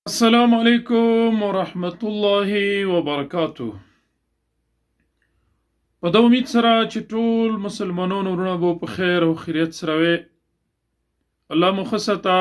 السلام علیکم ورحمت الله وبرکاتو. په دا امید سره چې ټول مسلمانانو ورونه به په خیر او خیریت سره وي. الله مو ښه ساته.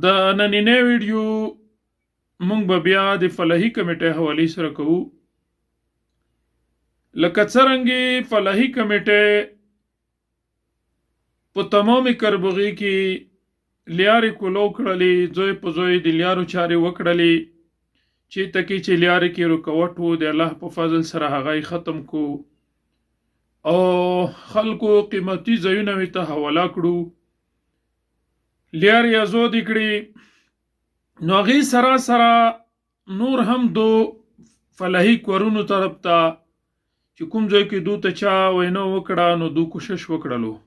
د نننۍ ویډیو موږ به بیا د فلاحي کمیټې حوالې سره کوو. لکه څرنګه فلاحي کمیټې په تمامې کربوغي کې لیارې کولو کړلې، زوی په زوی د لیارو چارې وکړلې، چې تکي چې لیارې کې رکوټ وو د الله په فضل سره هغه ختم کو او خلکو قیمتي ځایونه ورته حواله کړو، لیارې آزاد کړې. نو هغې سره سره نور هم دو فلاحي کورونو طرف ته چې کوم ځای کې دو ته چا وینا وکړه نو دو کوشش وکړلو.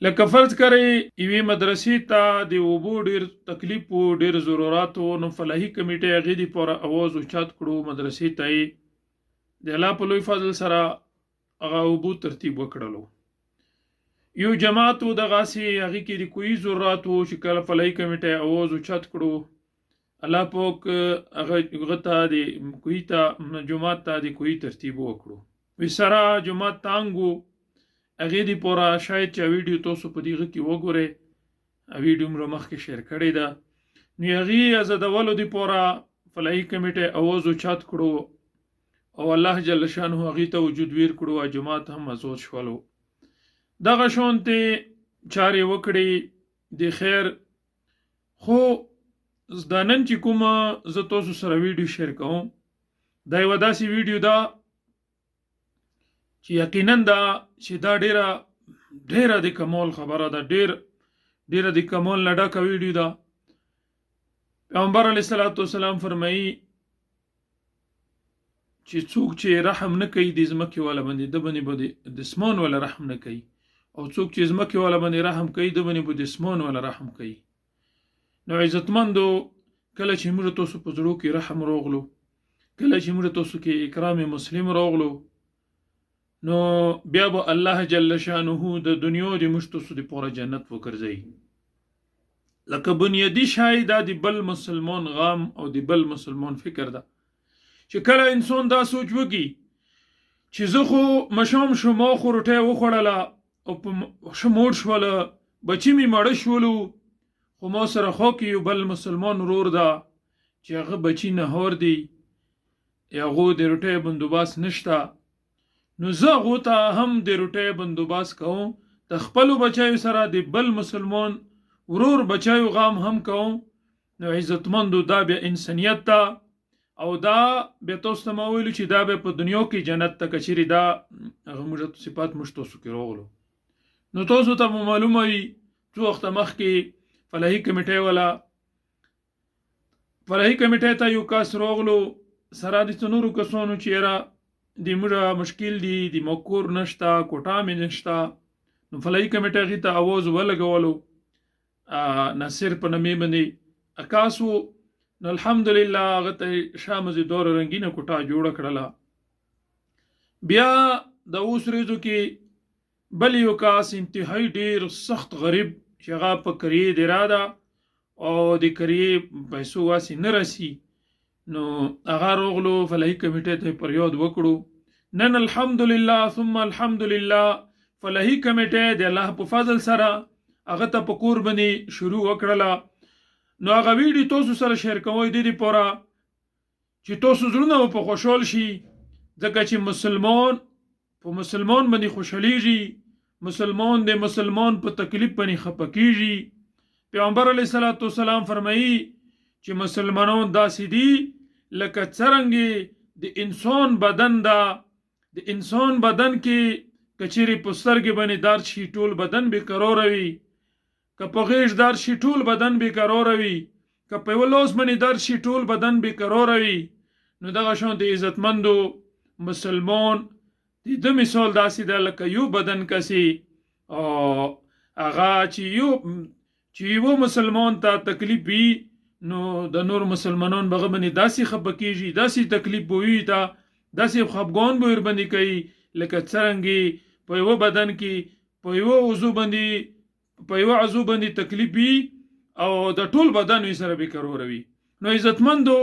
لکه فرض کړئ یوې مدرسې ته د اوبو ډېر تکلیف و، ډېر ضرورات و، نو فلاحي کمیټې هغې دپاره اواز اوچت کړو، مدرسې ته یې د الله په لوی فضل سره هغه اوبو ترتیب وکړلو. یو جماعت و دغسې هغې کې د کوهي ضرورات و چې کله فلاحي کمیټې اواز اوچت کړو، الله پاک هغه ته د کوهي ته جومات ته د کوهي ترتیب وکړو. وی سره جومات تانګ و، هغې دپاره شاید چې ویډیو تاسو په دغه کې وګورئ، ویډیو مو مخکې شیر کړې ده. نو هغې ازادولو دپاره فلاحي کمیټې اواز اوچت کړو او الله جل شانه هغې ته وجود ویر کړو او جومات هم آزاد شولو. دغه شانتې چارې وکړې د خیر. خو دا نن چې کومه زه تاسو سره ویډیو شیر کوم، دا یوه داسې ویډیو ده چې یقینا دا چې دا ډیره د کمال خبره ده، ډیره د کمال نه ډکه ویډیو ده. پیغمبر علیه الصلاة والسلام فرمایي چې څوک چې رحم نه کوي د ځمکې والا باندې، د باندې به د اسمان والا رحم نه کوي، او څوک چې ځمکې والا باندې رحم کوي د باندې به د اسمان والا رحم کوي. نو عزتمندو، کله چې موږ تاسو په زړو کې رحم راغلو، کله چې موږ تاسو کې اکرام مسلم راغلو، نو بیا به الله جل شانه د دنیا د موږ تاسو دپاره جنت وګرځوي. لکه بنیادي شی دا د بل مسلمان غم او د بل مسلمان فکر ده چې کله انسان دا سوچ وکړي چې زه خو مشام شما خو روټۍ وخوړله او په شموړ شوله، بچي مې مړه شولو، خو ما سره خوا کې یو بل مسلمان ورور ده چې هغه بچي نهار دی، هغو د روټۍ بندوباست نشته، نو زه هغو ته هم د روټۍ بندوباست کوم، د خپلو بچیو سره د بل مسلمان ورور بچیو غم هم کوم. نو عزتمندو، دا بیا انسانیت ده، او دا بیا تاسو ته ما ویلو چې دا بیا په دنیا کې جنت ته که چیرې دا هغه موږ صفات موږ تاسو کې راغلو. نو تاسو ته مو معلومه وي څو وخته مخکې فلاحي کمیټې ته یو کس راغلو سره د نورو کسانو چې یاره د موږ مشکل دی، د مکور نشته، کوټه مې نشته. نو فلاحي کمیټې هغې ته اواز ولګولو، ناصر په نامې باندې اکاس و. نو الحمدلله هغه ته شا مزیدار رنګینه کوټه جوړه کړله. بیا د اوس ورځو کې بل یو کاس انتهایی ډېر سخت غریب چې هغه په کریې دره ده او د کریې پیسو واسې نه رسي، نو هغه راغلو فلاحي کمیټې ته فریاد وکړو. نن الحمدلله ثم الحمدلله فلاحي کمیټې د الله په فضل سره هغه ته په کور باندې شروع وکړله. نو هغه ویډیو تاسو سره شیر کوئ دې دپاره چې تاسو زړونه په خوشحال شي، ځکه چې مسلمان په مسلمان باندې خوشحالیږي، مسلمان د مسلمان په تکلیف باندې خفه کیږي. پیغمبر علیه الصلاة والسلام فرمایي چې مسلمانان داسې دي لکه څرنګې د انسان بدن ده، د انسان بدن کې که چیرې په سترګې باندې درد شي ټول بدن بېقراره وي، که په غیږ درد شي ټول بدن بېقراره وي، که په یوه لاس باندې درد شي ټول بدن بېقراره وي. نو دغه شان د عزتمندو مسلمان د ده مثال داسې ده لکه یو بدن کسي، هغه چې یو مسلمان ته تکلیف وي نو د نور مسلمانان به هغه باندې داسې خفه کېږي، داسې تکلیف به وي ته، داسې خفګان به ورباندې کوي لکه څرنګې په یوه بدن کې په یوه عضو باندې تکلیف وي او د ټول بدن وي سره بیکروروي. نو عزتمندو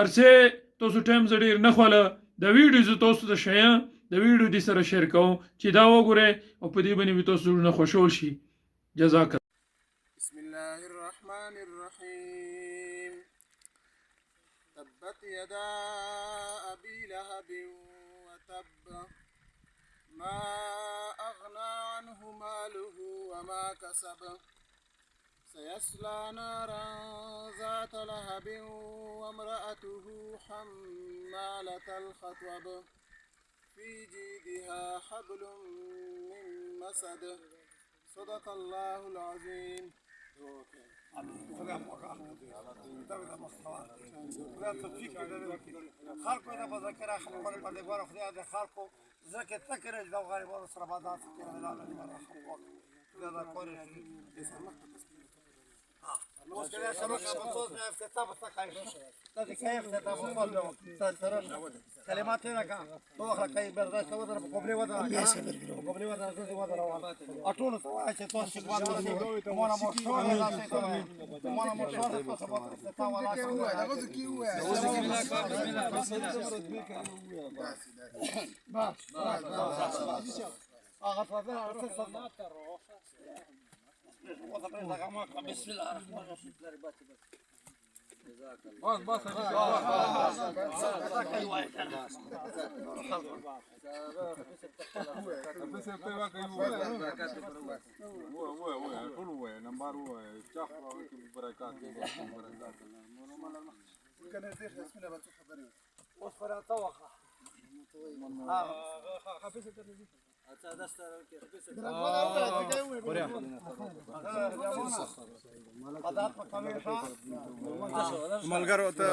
ارسه تاسو ټایم زړیر نه خوله د ویډیو زه تاسو ته شیان د ویډیو دې سره شیر کوم چې دا وګورئ او په دې باندې تاسو نه خوشحال شي. جزاک الله. بسم الله الرحمن الرحيم تبت يدا أبي لهب وتب ما أغنى عنه ماله وما كسب سيصلى نارا ذات لهب وامرأته حمالة الحطب في جيدها حبل من مسد صدق الله العظيم. خلکو ته به ذکر خپل پردګار خدای د خلکو ذکر تکره د غریبانو سره بازار کې راغلی دا دا کورې اوس کله سبق په توګه نه افتتاح وکړای دا د کیف ته په خپل سره کلمات نه کا نو هغه کوي برداشت وته په قبله وته په قبله وته څه وته راوړل اټول ته وایي چې تاسو څنګه وایي مونږه مو څو نه راځي ته مونږه مو څو په سبب افتتاح ولا څه وایي دا څه کیو وایي بس هغه فضل بسم الله الرحمن الرحيم. ملګرو ته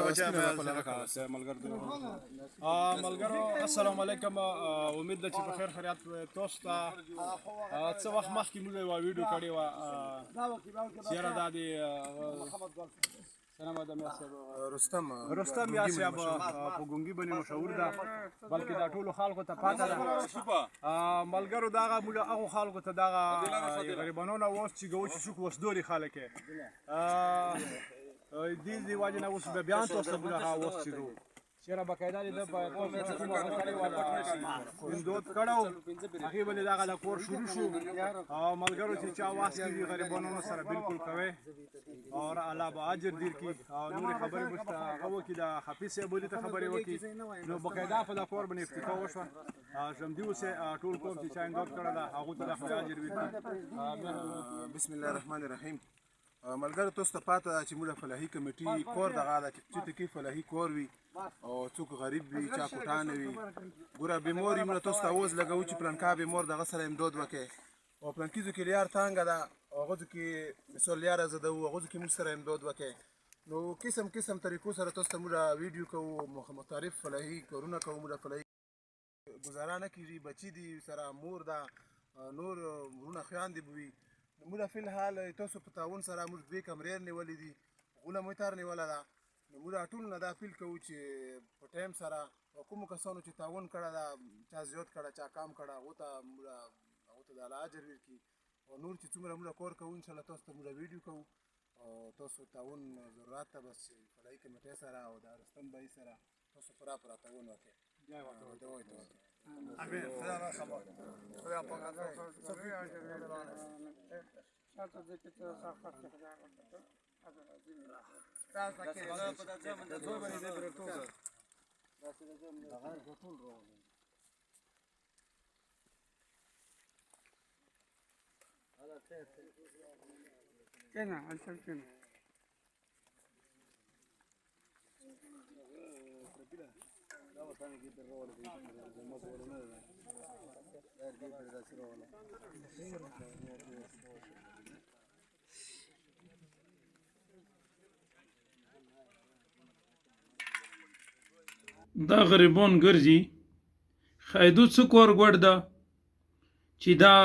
ملګرو السلام علیکم. امید ده چې په خیر خیریت تاسو ته څه وخت مخکې موږ یو ویډیو کړې وه چېرې دا د رستم یا صاحب په ګونګي باندې مشهور ده بلکې دا ټولو خلکو ته پاته ده. ملګرو دغه موږ هغو خلکو ته دغه غریبانو نه اوس چې ګوچې شو وسدوري خلک یې دې وجې نه اوس بیان تاسو ته موږ هغه اوس چې چېرې باقاعده د امداد کړو هغې باندې دغه د کور شروع شو او ملګرو چې چا واس کوي غریبانو سره بالکل کوي اور الله به اجر درکړي او نورې خبرې به هغه وکړي د حفیظ صاحب ولي ته خبرې وکړي نو باقاعده په دا کور باندې افتتاح وشوه ژمدي اوسې ټول قوم چې چا امداد کړی ده هغو ته د خدای اجر ورکړي. بسم الله الرحمن الرحیم. ملګرو تاسو ته پاته ده چې موږ فلاحي کمیټې کور دغه ده چې کې فلاحي کور وي او څوک غریب وي چا کوټانه وي ګوره بیمار وي موږ تاسو ته اوز لګوو چې پلانکا بیمار دغه سره امداد وکړي او پلانکیزو کې لیار تانګه ده او هغوځو کې مثال لیاره زده وو هغوځو کې موږ سره امداد وکړي نو قسم طریقو سره تاسو ته موږ ویډیو کوو مختلف فلاحي کورونه کوو موږ فلاحي ګزاره نه کېږي بچي دي سره مور ده نور وروڼه خویندې به وي موږ فی الحال تاسو په تعاون سره موږ 2 کمرې نیولې دي غوله مو تار نیوله ده نو موږ ټول نه دا اپیل کوو چې په ټایم سره کومو کسانو چې تعاون کړی ده چا زیات کړی چا کم کړی هغو ته د الله اجر ورکړي او نور چې څومره موږ کار کوو انشاءالله تاسو ته موږ ویډیو کوو او تاسو تعاون ضرورت ته بس فلاحي کمیټې سره او د رستم بھائی سره تاسو پوره تعاون وکړئ. امين. خدا پاک دا غریبان ګرځي خایدو څه کور ګوډ ده چې دا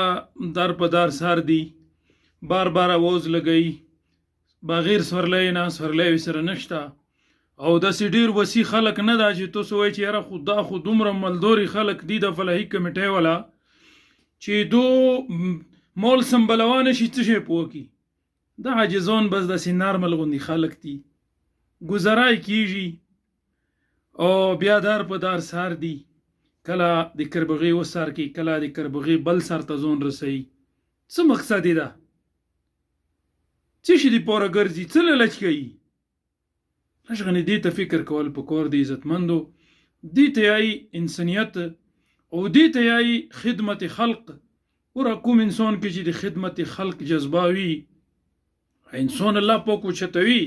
در په دار سار دي بار اواز لګوي بغیر سورلی نه سورلی سره نشته او داسې ډېر وسیع خلک نه ده چې تاسو وایئ چې یاره خو دومره مالداري خلک دي د فلاحي کمیټۍ والا چې دو مال سنبلوه نه شي څه شی په وکړي دا عاجزون بس داسې نارمل غوندې خلک دي، ګزرای کیږي او بیا دار په دار سار دي، کله د کربغې وسار کې، کله د کربغې بل سر ته ځون رسوي. څه مقصد یې ده؟ څه شي د پوره ګرځي؟ څه لالچ کوي؟ لږ غنې دې ته فکر کول پکار د عزتمندو، دې ته یایي انسانیت او دې ته یایي خدمت خلق. ګوره کوم انسان کې چې د خدمت خلق جذبه وي، انسان الله پاک اوچتوي،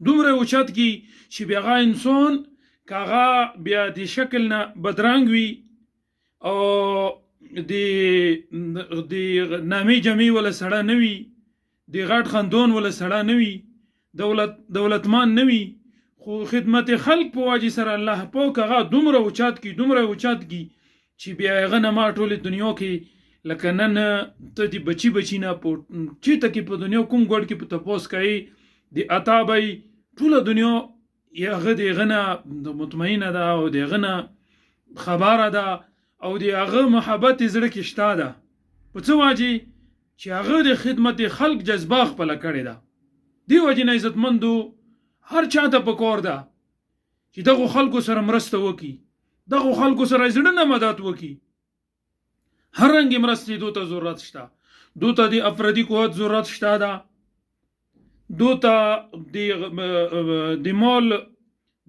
دومره اوچت کی چې بیا هغه انسان که هغه بیا د شکل نه بدرنګ وي او د نامې جمعې ولا سړی نه وي، د غټ خندون ولا سړی نه وي، دولتمان نه وي، خو خدمت خلق په واجې سره الله پاک هغه دومره اوچت کی چې بیا هغه نه ما ټولې دنیا کې لکه نن ته د بچی نه چېرته کې په دنیا کوم ګوډ کې په تپوس کوي د عطا به ټوله دنیا هغه د هغه نه مطمئنه ده او د هغه نه خبره ده او د هغه محبت زړه کې شته ده. په څه واجې چې هغه د خدمت خلق جذبه خپله کړې ده. دې وجې نه عزتمندو هر چا ته پکار ده چې دغو خلکو سره مرسته وکړي، دغو خلکو سره زړه نه مدد وکړي. هر رنګ مرستې دو ته ضرورت شته، دو ته د افرادي قوت ضرورت شته ده، دو ته د مال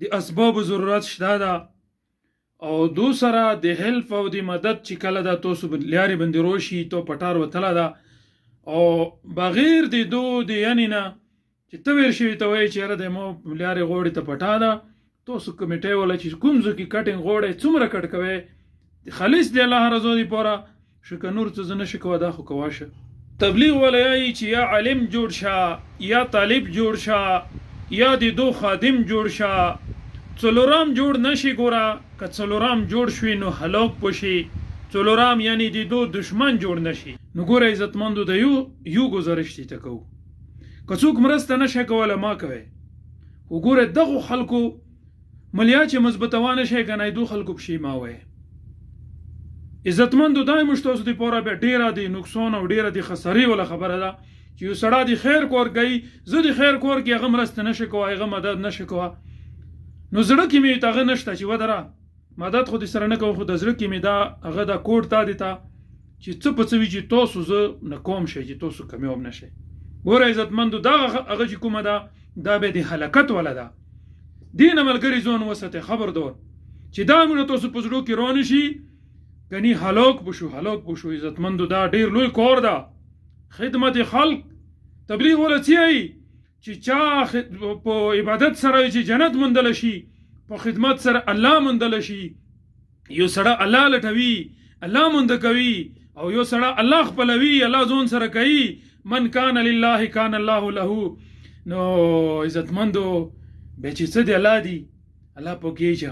د اسباب ضرورت شته ده، او دو سره د هلف او د مدد چې کله ده تاسو لارې باندې روشي تو پټار وتله ده، او بغیر د دو د یعنې نه چې ته ویر شوي ته وایي چې یاره د ما لارې غوړې ته پټا ده، تاسو کمیټۍ ولا چې کوم ځای کې کټینګ غوړی څومره کټ کوئ خالص دی الله رضا دپاره شکه نور څه زه نشي کوه دا خو کوه شه. تبلیغ ولا یایي چې یا عالم جوړ شه، یا طالب جوړ شه، یا د دو خادم جوړ شه، څلورام جوړ نشي. ګوره که څلورام جوړ شوي نو هلاک پوشي، څلورام یعنی د دو دشمن جوړ نشي. نو ګوره عزتمندو د یو گزارش دې ته کوو، که څوک مرسته نشه کوله ما کوئ، خو ګوره دغو خلکو ملیا چې مضبوطوانه شي که نه دو خلکو پشي ما وایي. عزتمندو دا موږ تاسو دپاره بیا ډېره د نقصان او ډېره د خسارې ولا خبره ده چې یو سړی د خیر کور کوي، زه د خیر کور کې هغه مرسته نشه کوه، هغه مدد نشه کوه، نو زړه کې مې هغه نشته چې ودره مدد خو دې سره نه کوم، خو د زړه کې مې دا هغه دا کوډ تا دی ته چې څه په څه وي چې تاسو زه نه کوم شئ چې تاسو کامیاب نه شئ. ګوره عزتمندو دا هغه چې کومه ده دا بیا د هلاکت ولا ده. دې نه ملګري ځان وساتئ، خبردار چې دا موږ تاسو په زړه کې روان شي کني هلاک بشو. عزتمندو دا ډیر لوی کار ده، خدمت خلق. تبلیغ ولا څه چې چا په عبادت سره چې جنت مندل شي، په خدمت سره الله مندل شي. یو سره الله لټوي، الله مند کوي، او یو سره الله خپلوي، الله ځون سره کوي. من کان لله کان الله له. نو عزتمندو به چې څه دی الله دی، الله پکې چې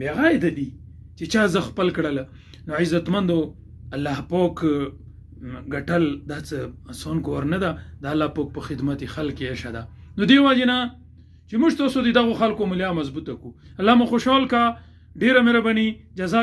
بغای د دی چې چا ز خپل کړله. نو عزتمندو الله پاک ګټل دا څه آسان کار نه ده، د الله پاک په خدمت خلق یې شه ده. نو دې وجې نه چې موږ تاسو د دغو خلکو ملیا مضبوطه کو. الله مو خوشحال کا، ډېره مهرباني، جزاک